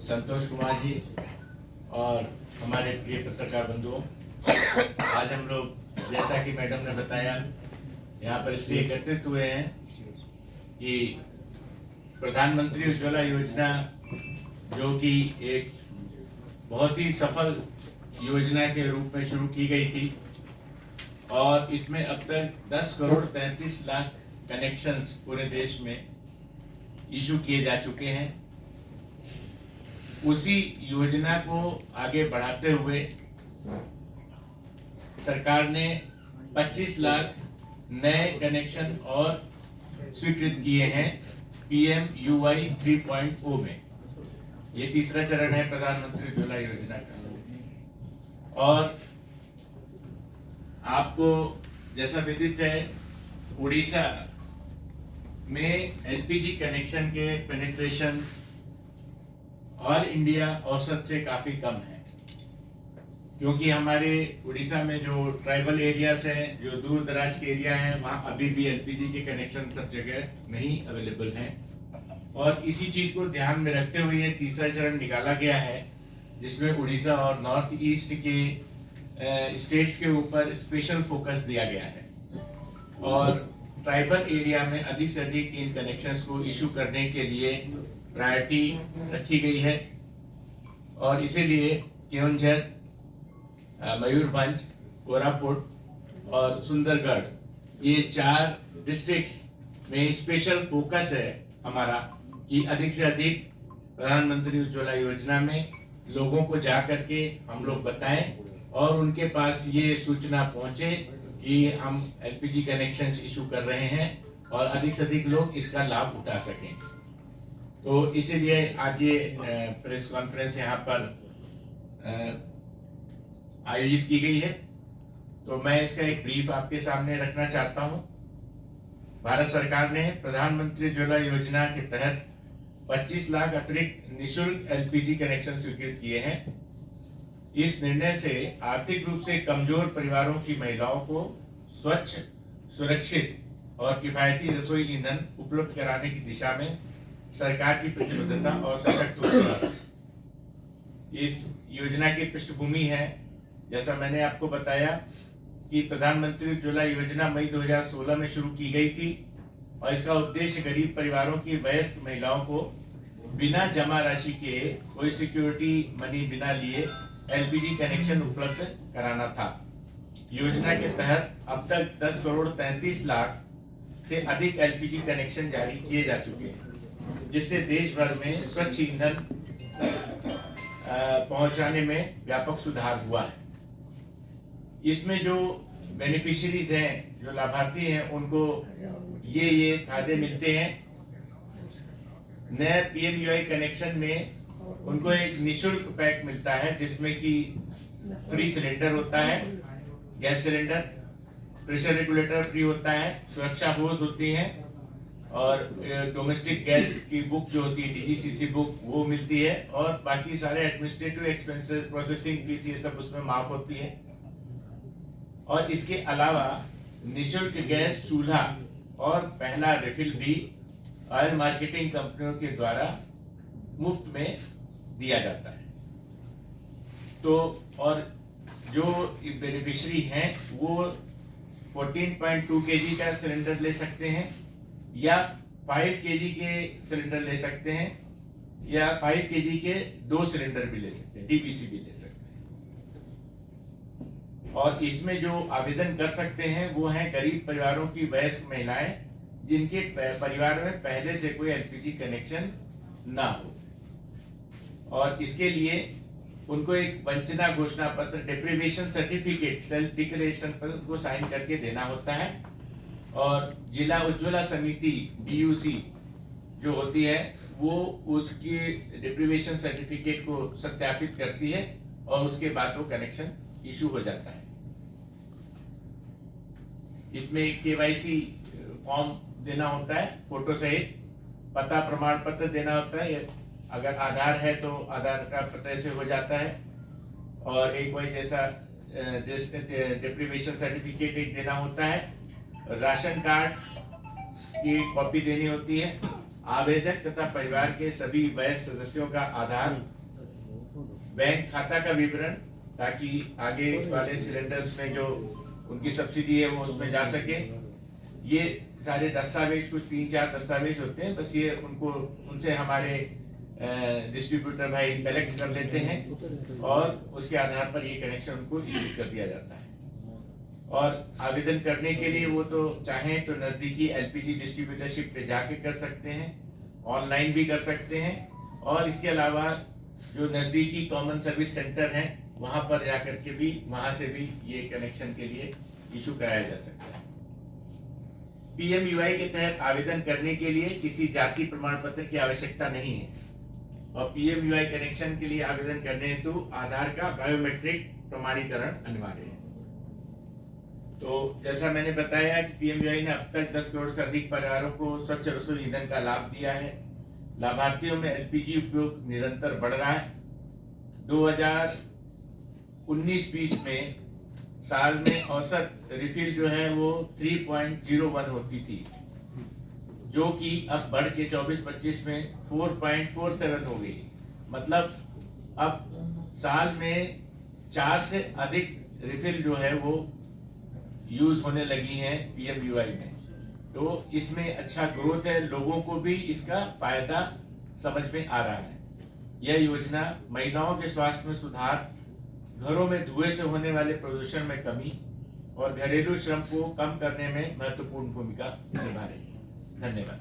संतोष कुमार जी और हमारे प्रिय पत्रकार बंधुओं, आज हम लोग जैसा कि मैडम ने बताया यहाँ पर इसलिए एकत्रित हुए हैं कि प्रधानमंत्री उज्ज्वला योजना जो कि एक बहुत ही सफल योजना के रूप में शुरू की गई थी और इसमें अब तक 10 करोड़ 33 लाख कनेक्शंस पूरे देश में इशू किए जा चुके हैं। उसी योजना को आगे बढ़ाते हुए सरकार ने 25 लाख नए कनेक्शन और स्वीकृत किए हैं PMUY 3.0 में। ये तीसरा चरण है प्रधानमंत्री उज्ज्वला योजना का। और आपको जैसा विदित है, उड़ीसा में LPG कनेक्शन के पेनिट्रेशन ऑल इंडिया औसत से काफी कम है, क्योंकि हमारे उड़ीसा में जो ट्राइबल एरियाज हैं, जो दूर दराज के एरिया हैं, वहाँ अभी भी LPG के कनेक्शन सब जगह नहीं अवेलेबल हैं। और इसी चीज को ध्यान में रखते हुए ये तीसरा चरण निकाला गया है, जिसमें उड़ीसा और नॉर्थ ईस्ट के स्टेट्स के ऊपर स्पेशल फोकस दिया गया है और ट्राइबल एरिया में अधिक से अधिक इन कनेक्शंस को इशू करने के लिए प्रायोरिटी रखी गई है। और इसीलिए केओंझर, मयूरभंज, कोरापुट और सुंदरगढ़, ये 4 डिस्ट्रिक्ट्स में स्पेशल फोकस है हमारा कि अधिक से अधिक प्रधानमंत्री उज्ज्वला योजना में लोगों को जा करके हम लोग बताएं और उनके पास ये सूचना पहुंचे कि हम LPG कनेक्शन इशू कर रहे हैं और अधिक से अधिक लोग इसका लाभ उठा सकें। तो इसीलिए आज ये प्रेस कॉन्फ्रेंस यहाँ पर आयोजित की गई है। तो मैं इसका एक ब्रीफ आपके सामने रखना चाहता हूँ। भारत सरकार ने प्रधानमंत्री उज्ज्वला योजना के तहत 25 लाख अतिरिक्त निःशुल्क LPG कनेक्शन स्वीकृत किए हैं। इस निर्णय से आर्थिक रूप से कमजोर परिवारों की महिलाओं को स्वच्छ, सुरक्षित और किफायती रसोई ईंधन उपलब्ध कराने की दिशा में सरकार की प्रतिबद्धता और सशक्त होगी। इस योजना की पृष्ठभूमि है, जैसा मैंने आपको बताया, कि प्रधानमंत्री उज्ज्वला योजना मई 2016 में शुरू की गई थी और इसका उद्देश्य गरीब परिवारों की वयस्क महिलाओं को बिना जमा राशि के, कोई सिक्योरिटी मनी बिना लिए LPG कनेक्शन उपलब्ध कराना था। योजना के तहत अब तक 10 करोड़ 33 लाख से अधिक LPG कनेक्शन जारी किए जा चुके हैं, जिससे देश भर में स्वच्छ ईंधन पहुंचाने में व्यापक सुधार हुआ है। इसमें जो बेनिफिशियरीज हैं, जो लाभार्थी हैं, उनको ये फायदे मिलते हैं। नए PMUY कनेक्शन में उनको एक निःशुल्क पैक मिलता है, जिसमें कि फ्री सिलेंडर होता है, gas cylinder, pressure regulator free होता है, सुरक्षा होज होती है और डोमेस्टिक गैस की बुक जो होती है DGCC बुक, वो मिलती है और बाकी सारे एडमिनिस्ट्रेटिव एक्सपेंसेस, प्रोसेसिंग फीस, ये सब उसमें माफ होती है। और इसके अलावा निःशुल्क गैस चूल्हा और पहला रिफिल भी ऑयल मार्केटिंग कंपनियों के द्वारा मुफ्त में दिया जाता है। तो और जो बेनिफिशियरी हैं वो 14.2 kg का सिलेंडर ले सकते हैं या 5 kg के सिलेंडर ले सकते हैं या 5 kg के 2 सिलेंडर भी ले सकते हैं, DBC भी ले सकते हैं। और इसमें जो आवेदन कर सकते हैं वो हैं गरीब परिवारों की वयस्क महिलाएं, जिनके परिवार में पहले से कोई LPG कनेक्शन ना हो। और इसके लिए उनको एक वंचना घोषणा पत्र, डिप्रीवेशन सर्टिफिकेट, सेल्फ डिक्लेरेशन पर उनको साइन करके देना होता है। और जिला उज्ज्वला समिति DUC जो होती है वो उसकी डिप्रीवेशन सर्टिफिकेट को सत्यापित करती है और उसके बाद वो कनेक्शन इशू हो जाता है। इसमें KYC फॉर्म देना होता है, फोटो सहित, पता प्रमाण पत्र देना होता है। अगर आधार है तो आधार का पते से हो जाता है। और एक वही जैसा डिप्रीवेशन सर्टिफिकेट एक देना होता है, राशन कार्ड की कॉपी देनी होती है, आवेदक तथा परिवार के सभी वयस्क सदस्यों का आधार बैंक खाता का विवरण, ताकि आगे वाले सिलेंडर्स में जो उनकी सब्सिडी है वो उसमें जा सके। ये सारे दस्तावेज, कुछ 3-4 दस्तावेज होते हैं, बस ये उनको उनसे हमारे डिस्ट्रीब्यूटर भाई कलेक्ट कर लेते हैं और उसके आधार पर ये कनेक्शन उनको इशू कर दिया जाता है। और आवेदन करने के लिए वो तो चाहें तो नज़दीकी एलपीजी डिस्ट्रीब्यूटरशिप पे जाके कर सकते हैं, ऑनलाइन भी कर सकते हैं, और इसके अलावा जो नज़दीकी कॉमन सर्विस सेंटर हैं वहाँ पर जाकर के भी, वहाँ से भी ये कनेक्शन के लिए इशू कराया जा सकता है। पीएमयूआई के तहत आवेदन करने के लिए किसी जाति प्रमाण पत्र की आवश्यकता नहीं है, और पीएमयूआई कनेक्शन के लिए आवेदन करने हेतु आधार का बायोमेट्रिक प्रमाणीकरण अनिवार्य है। तो जैसा मैंने बताया कि पीएमयूआई ने अब तक 10 करोड़ से अधिक परिवारों को स्वच्छ रसोई ईंधन का लाभ दिया है। लाभार्थियों में एलपीजी उपयोग निरंतर बढ़ रहा है। 2019-20 में साल में औसत रिफिल जो है वो 3.01 होती थी, जो कि अब बढ़ के 24-25 में 4.47 हो गई। मतलब अब साल में 4 से अधिक रिफिल जो है वो यूज होने लगी हैं पीएमयूआई में। तो इसमें अच्छा ग्रोथ है, लोगों को भी इसका फायदा समझ में आ रहा है। यह योजना महिलाओं के स्वास्थ्य में सुधार, घरों में धुएं से होने वाले प्रदूषण में कमी और घरेलू श्रम को कम करने में महत्वपूर्ण भूमिका निभा रही है। धन्यवाद।